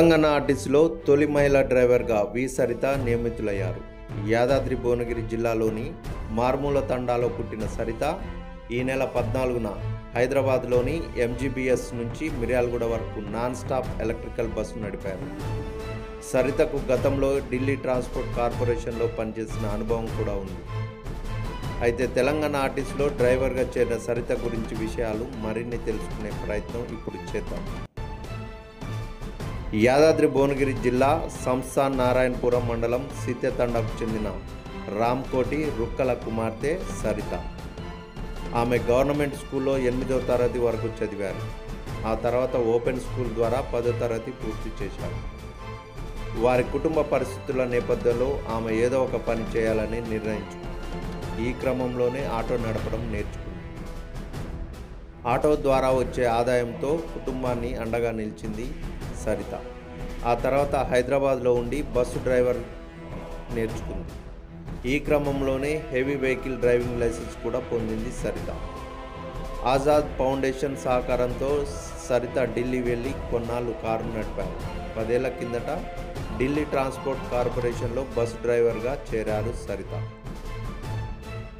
తెలంగాణ ఆర్టీసీలో తొలి మహిళా డ్రైవర్గా వి సరిత నియమితులయ్యారు. యాదాద్రి భువనగిరి జిల్లాలోని మార్మూల తండాలో పుట్టిన సరిత ఈ నెల 14న హైదరాబాద్లోని ఎంజీబీఎస్ నుంచి మిర్యాలగూడ వరకు నాన్ స్టాప్ ఎలక్ట్రికల్ బస్సు నడిపారు. సరితకు గతంలో ఢిల్లీ ట్రాన్స్పోర్ట్ కార్పొరేషన్లో పనిచేసిన అనుభవం కూడా ఉంది. అయితే తెలంగాణ ఆర్టీసీలో డ్రైవర్గా చేరిన సరిత గురించి విషయాలు మరిన్ని తెలుసుకునే ప్రయత్నం ఇప్పుడు చేద్దాం. యాదాద్రి భువనగిరి జిల్లా సంస్థాన్ నారాయణపురం మండలం సీతెతండాకు చెందిన రామ్కోటి రుక్కల కుమార్తె సరిత. ఆమె గవర్నమెంట్ స్కూల్లో 8వ తరగతి వరకు చదివారు. ఆ తర్వాత ఓపెన్ స్కూల్ ద్వారా 10వ తరగతి పూర్తి చేశారు. వారి కుటుంబ పరిస్థితుల నేపథ్యంలో ఆమె ఏదో ఒక పని చేయాలని నిర్ణయించుకుంది. ఈ క్రమంలోనే ఆటో నడపడం నేర్చుకుంది. ఆటో ద్వారా వచ్చే ఆదాయంతో కుటుంబాన్ని అండగా నిలిచింది సరిత. ఆ తర్వాత హైదరాబాద్లో ఉండి బస్సు డ్రైవర్ నేర్చుకుంది. ఈ క్రమంలోనే హెవీ వెహికల్ డ్రైవింగ్ లైసెన్స్ కూడా పొందింది సరిత. ఆజాద్ ఫౌండేషన్ సహకారంతో సరిత ఢిల్లీ వెళ్ళి కొన్నాళ్ళు కారు నడిపారు. 10 ఏళ్ల కిందట ఢిల్లీ ట్రాన్స్పోర్ట్ కార్పొరేషన్లో బస్సు డ్రైవర్గా చేరారు సరిత.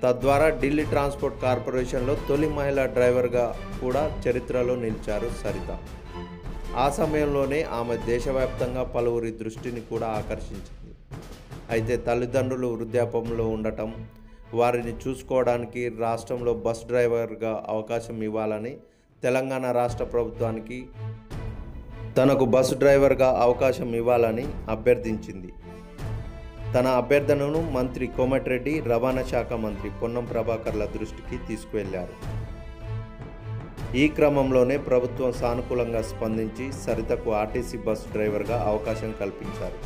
తద్వారా ఢిల్లీ ట్రాన్స్పోర్ట్ కార్పొరేషన్లో తొలి మహిళా డ్రైవర్గా కూడా చరిత్రలో నిలిచారు సరిత. ఆ సమయంలోనే ఆమె దేశవ్యాప్తంగా పలువురి దృష్టిని కూడా ఆకర్షించింది. అయితే తల్లిదండ్రులు వృద్ధాప్యంలో ఉండటం, వారిని చూసుకోవడానికి రాష్ట్రంలో బస్ డ్రైవర్గా అవకాశం ఇవ్వాలని తెలంగాణ రాష్ట్ర ప్రభుత్వానికి తనకు బస్సు డ్రైవర్గా అవకాశం ఇవ్వాలని అభ్యర్థించింది. తన అభ్యర్థనను మంత్రి కోమటిరెడ్డి, రవాణా శాఖ మంత్రి పొన్నం ప్రభాకర్ల దృష్టికి తీసుకువెళ్లారు. ఈ క్రమంలోనే ప్రభుత్వం సానుకూలంగా స్పందించి సరితకు ఆర్టీసీ బస్సు డ్రైవర్గా అవకాశం కల్పించారు.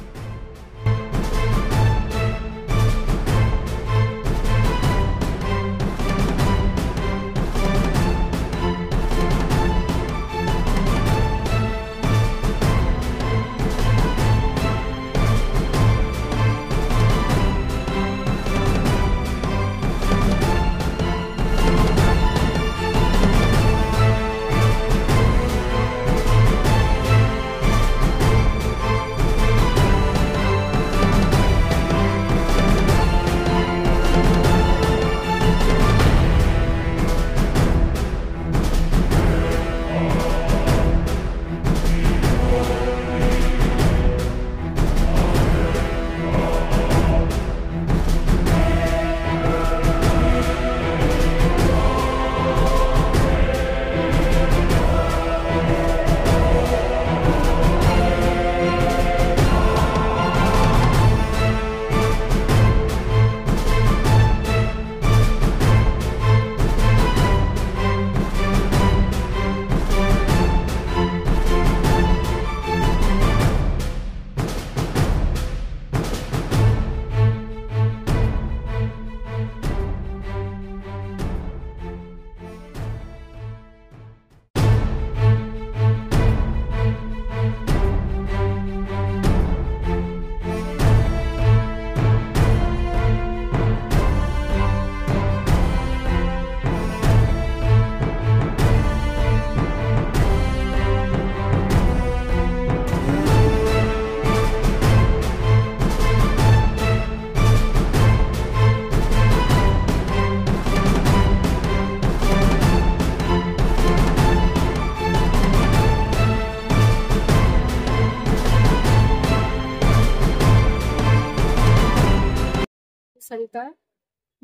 సరిత,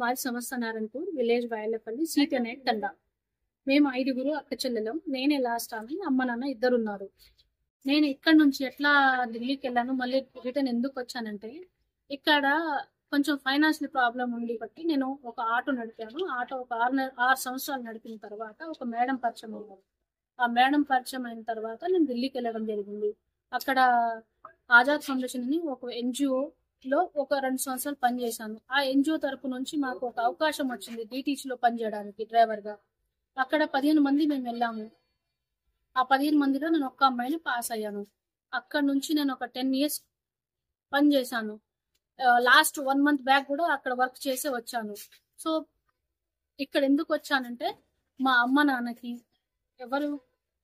మాది సంస్థాన్ నారాయణపూర్, విలేజ్ వాయలపల్లి, సీతెనేట్ తండా. మేము 5గురు అక్క చెల్లెలం. నేనే లాస్ట్ ఆమె. అమ్మ నాన్న ఇద్దరున్నారు. నేను ఇక్కడ నుంచి ఎట్లా ఢిల్లీకి వెళ్ళాను, మళ్ళీ రిటర్న్ ఎందుకు వచ్చానంటే, ఇక్కడ కొంచెం ఫైనాన్షియల్ ప్రాబ్లం ఉండి బట్టి నేను ఒక ఆటో నడిపాను. ఆటో ఒక 6 సంవత్సరాలు నడిపిన తర్వాత ఒక మేడం పరిచయం అయ్యారు. ఆ మేడం పరిచయం అయిన తర్వాత నేను ఢిల్లీకి వెళ్ళడం జరిగింది. అక్కడ ఆజాద్ ఫౌండేషన్ అని ఒక NGO ఒక 2 సంవత్సరాలు పనిచేశాను. ఆ NGO తరపు నుంచి మాకు ఒక అవకాశం వచ్చింది DTCలో పనిచేయడానికి డ్రైవర్గా. అక్కడ 15 మంది మేము వెళ్ళాము. ఆ 15 మందిలో నేను ఒక్క అమ్మాయిని పాస్ అయ్యాను. అక్కడ నుంచి నేను ఒక 10 years పనిచేశాను. లాస్ట్ 1 month బ్యాక్ కూడా అక్కడ వర్క్ చేసే వచ్చాను. సో ఇక్కడ ఎందుకు వచ్చానంటే, మా అమ్మ నాన్నకి ఎవరు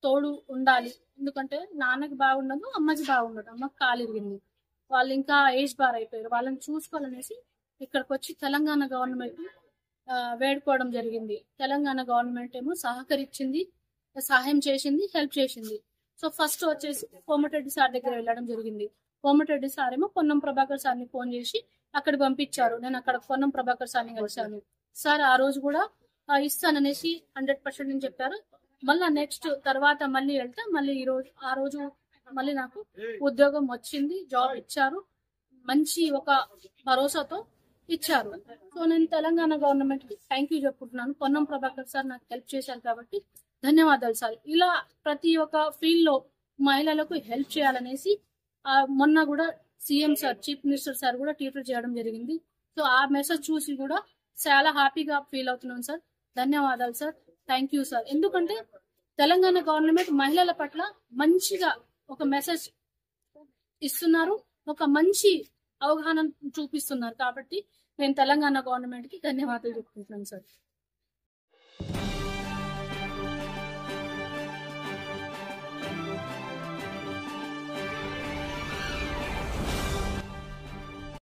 తోడు ఉండాలి. ఎందుకంటే నాన్నకి బాగుండదు, అమ్మకి బాగుండదు. అమ్మకి కాలు ఇరిగింది, వాళ్ళు ఇంకా ఏజ్ బార్ అయిపోయారు. వాళ్ళని చూసుకోవాలనేసి ఇక్కడికి వచ్చి తెలంగాణ గవర్నమెంట్ వేడుకోవడం జరిగింది. తెలంగాణ గవర్నమెంట్ ఏమో సహకరించింది, సహాయం చేసింది, హెల్ప్ చేసింది. సో ఫస్ట్ వచ్చేసి కోమటిరెడ్డి సార్ దగ్గర వెళ్ళడం జరిగింది. కోమటిరెడ్డి సార్ ఏమో పొన్నం ప్రభాకర్ సార్ని ఫోన్ చేసి అక్కడ పంపించారు. నేను అక్కడ పొన్నం ప్రభాకర్ సార్ని కలిశాను. సార్ ఆ రోజు కూడా ఇస్తాననేసి 100% అని చెప్పారు. మళ్ళీ నెక్స్ట్ తర్వాత మళ్ళీ వెళ్తే మళ్ళీ ఆ రోజు మళ్ళీ నాకు ఉద్యోగం వచ్చింది, జాబ్ ఇచ్చారు, మంచి ఒక భరోసాతో ఇచ్చారు. సో నేను తెలంగాణ గవర్నమెంట్ కి థ్యాంక్ యూ చెప్పుకుంటున్నాను. పొన్నం ప్రభాకర్ సార్ నాకు హెల్ప్ చేశారు కాబట్టి ధన్యవాదాలు సార్. ఇలా ప్రతి ఒక్క ఫీల్డ్ లో మహిళలకు హెల్ప్ చేయాలనేసి మొన్న కూడా CM sir, chief minister sir కూడా ట్వీట్ చేయడం జరిగింది. సో ఆ మెసేజ్ చూసి కూడా చాలా హ్యాపీగా ఫీల్ అవుతున్నాను సార్. ధన్యవాదాలు సార్, థ్యాంక్ యూ సార్. ఎందుకంటే తెలంగాణ గవర్నమెంట్ మహిళల పట్ల మంచిగా ఒక మెసేజ్ ఇస్తున్నారు, ఒక మంచి అవగాహన చూపిస్తున్నారు. కాబట్టి నేను తెలంగాణ గవర్నమెంట్ కి ధన్యవాదాలు చెప్పుకుంటున్నాను సార్.